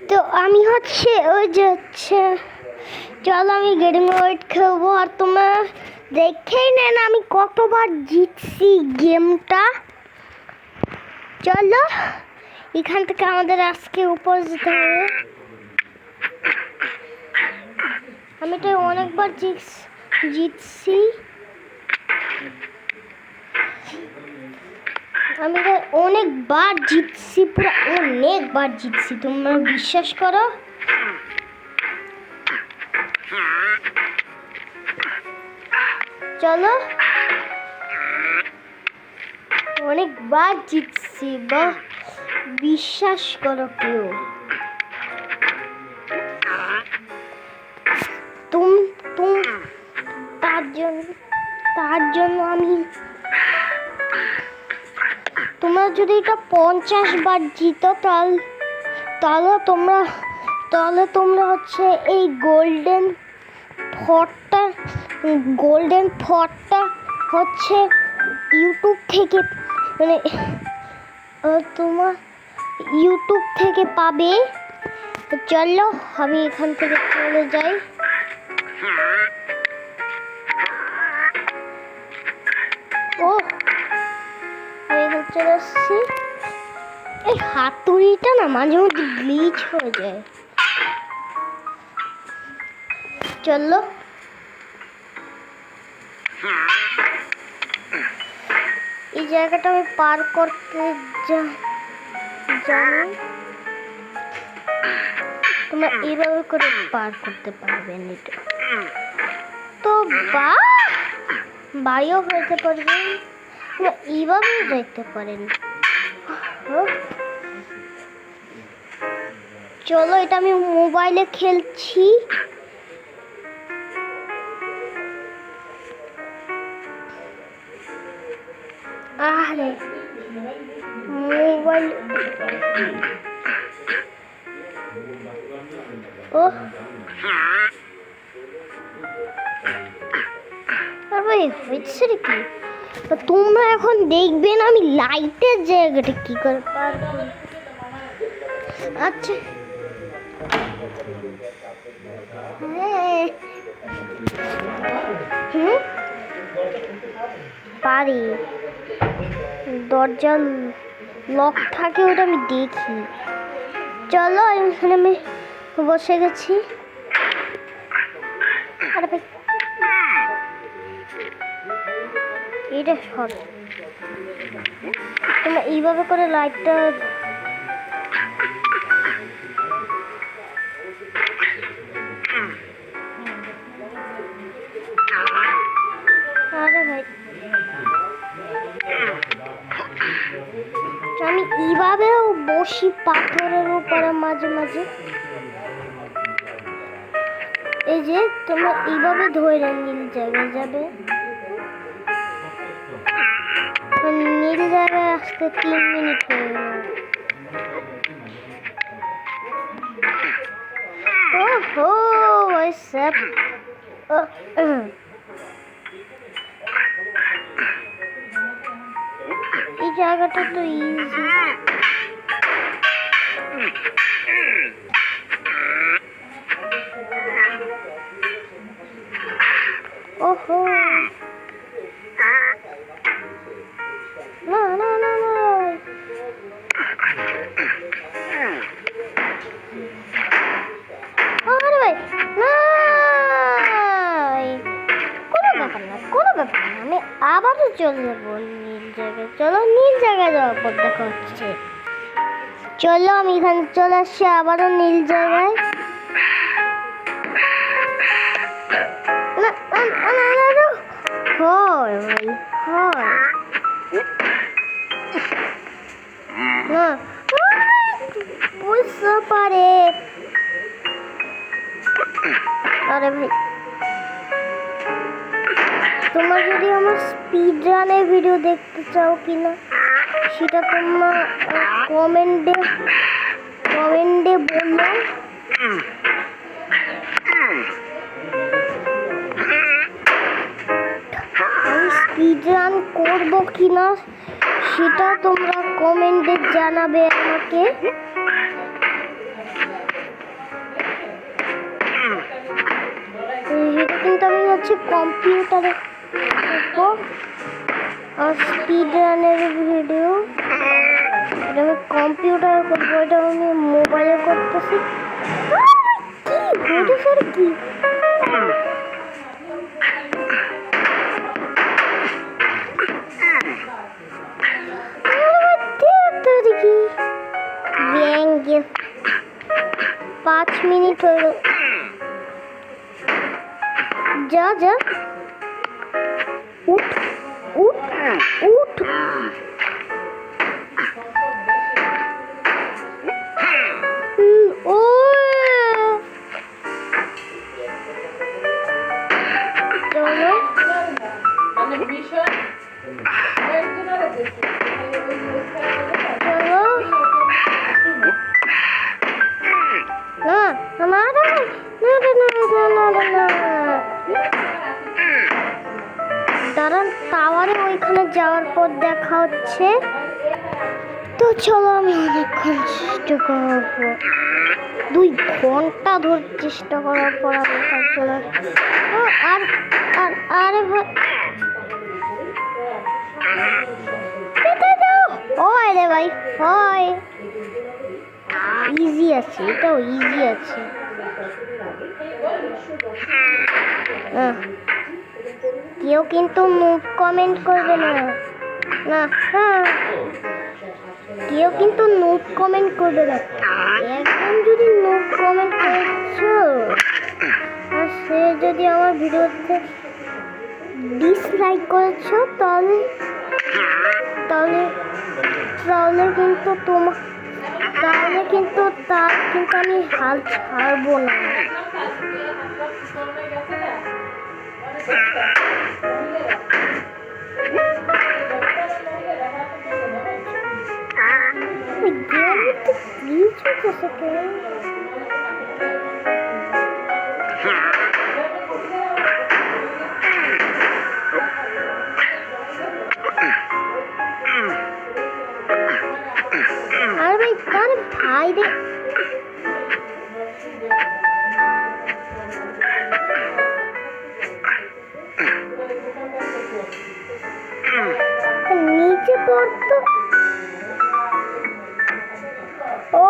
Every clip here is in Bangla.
তো আমি হচ্ছে ওই যে হচ্ছে চলো আমি গেটিং ওয়েট খেলবো আর তোমরা দেখেই নেন আমি কতবার জিতছি গেমটা। চলো এখান থেকে আমাদের আজকে উপর যেতে হবে। আমি তো অনেকবার জিতছি। আমি তো অনেকবার জিতছি, পুরো অনেকবার জিতছি, তোমরা বিশ্বাস করো। চলো অনেকবার জিতছি, বা বিশ্বাস করো কেউ। তার জন্য আমি তোমরা যদি এটা 50 বার জিতো তাহলে তোমরা হচ্ছে এই গোল্ডেন ফর্টটা হচ্ছে ইউটিউব থেকে মানে তোমার ইউটিউব থেকে পাবে। তো চলো আমি এখান থেকে চলে যাই। ও আমি এখানে চলে আসছি। এই হাতুড়িটা না মাঝে মধ্যে গ্লিচ হয়ে যায়। চলো এই জায়গাটা আমি পার করতে জানি, তোমরা এইভাবে করে পার করতে পারবেন। এটা তো বাড়িও হতে পারবেন, এইভাবেও যাইতে পারেন। চলো এটা আমি মোবাইলে খেলছি। আরে মোবাইল ও হয়েছে কি, তোমরা এখন দেখবে না আমি লাইটের জায়গাটা কি করে পার করি। আচ্ছা পারি, দরজা লক থাকে ওটা আমি দেখি। চলো এখানে আমি বসে গেছি। আরে ভাই এটা সব তোমরা এইভাবে করে লাইটটা আমি এইভাবেও বসি পাথরের উপরে মাঝে মাঝে। এই যে তোমরা এইভাবে ধরে নীল জায়গায় যাবে, নীল জায়গায় আসতে 3 মিনিট হয়ে গেল। ওহো সব এই জায়গাটা তো ইজি। ওহো না না না না আরে ভাই না, কোনো ব্যাপার না আমি আবারও চলে যাবো নীল জায়গায়। চলো নীল জায়গায় যাওয়ার পর দেখা হচ্ছে। চলো আমি এখানে চলে আসছি আবারও নীল জায়গায়। বুঝতে পারে আরে ভাই তোমরা যদি আমার স্পিড রানের ভিডিও দেখতে চাও কিনা সেটা তোমরা কমেন্টে বললো। আমি স্পিড রান করবো কিনা সেটা তোমরা কমেন্টে জানাবে আমাকে। হচ্ছে কম্পিউটারে দেখবো আর স্পিড রানের ভিডিও। এটা আমি কম্পিউটারে করবো, এটা আমি মোবাইলে করতেছি। কি বলেছে কি ব্যাঙ্গে 5 মিনিট হয়ে গেল। যা যা উঠ উঠ উঠ। ও চলো দাঁড়ান, টাওয়ারে ওইখানে যাওয়ার পর দেখা হচ্ছে। তো চলো আমি অনেকক্ষণ চেষ্টা করবো, 2 ঘন্টা ধরে চেষ্টা করার পর আমি চলে আর আর আরে ভাই রে ভাই হয় ইজি আছে, এটাও ইজি আছে। কেউ কিন্তু মুভ কমেন্ট করবে না, না কেউ কিন্তু নোট কমেন্ট করবে না। একদম যদি নোট কমেন্ট করছো আর সে যদি আমার ভিডিওতে ডিসলাইক করেছো তাহলে তাহলে তাহলে কিন্তু তাহলে কিন্তু আমি হাল ছাড়বো না। ভাই রে নিচে পড়তো। ও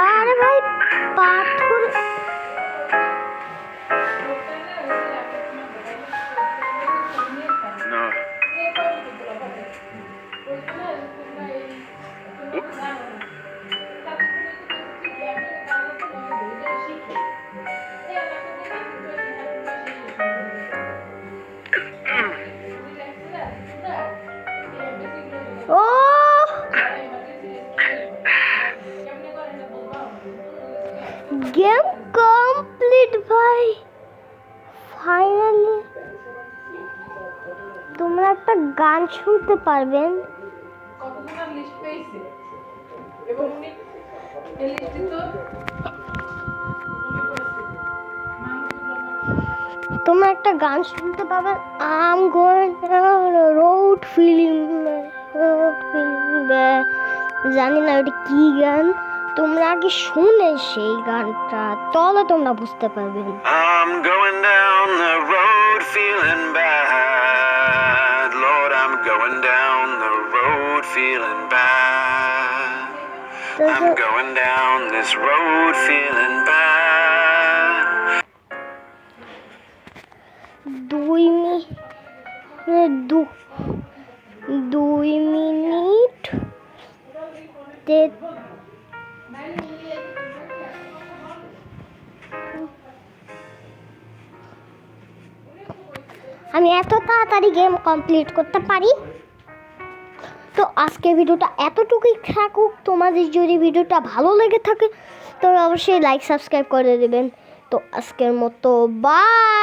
আরে ভাই পাথর গেম কমপ্লিট ভাই, ফাইনালি তোমরা একটা গান শুনতে পারবেন। তোমরা একটা গান শুনতে পাবেন, I'm going down the road feeling bad. জানি না ওটা কি গান, তোমরা আগে শুনে সেই গানটা তাহলে তোমরা বুঝতে পারবে। I'm going down the road feeling bad, Lord I'm going down the road feeling bad, I'm going down this road feeling bad. 2 minute আমি এত তাড়াতাড়ি গেম কমপ্লিট করতে পারি। তো আজকের ভিডিওটা এতটুকুই থাকুক। তোমাদের যদি ভিডিওটা ভালো লেগে থাকে তবে অবশ্যই লাইক সাবস্ক্রাইব করে দেবেন। তো আজকের মতো বাই।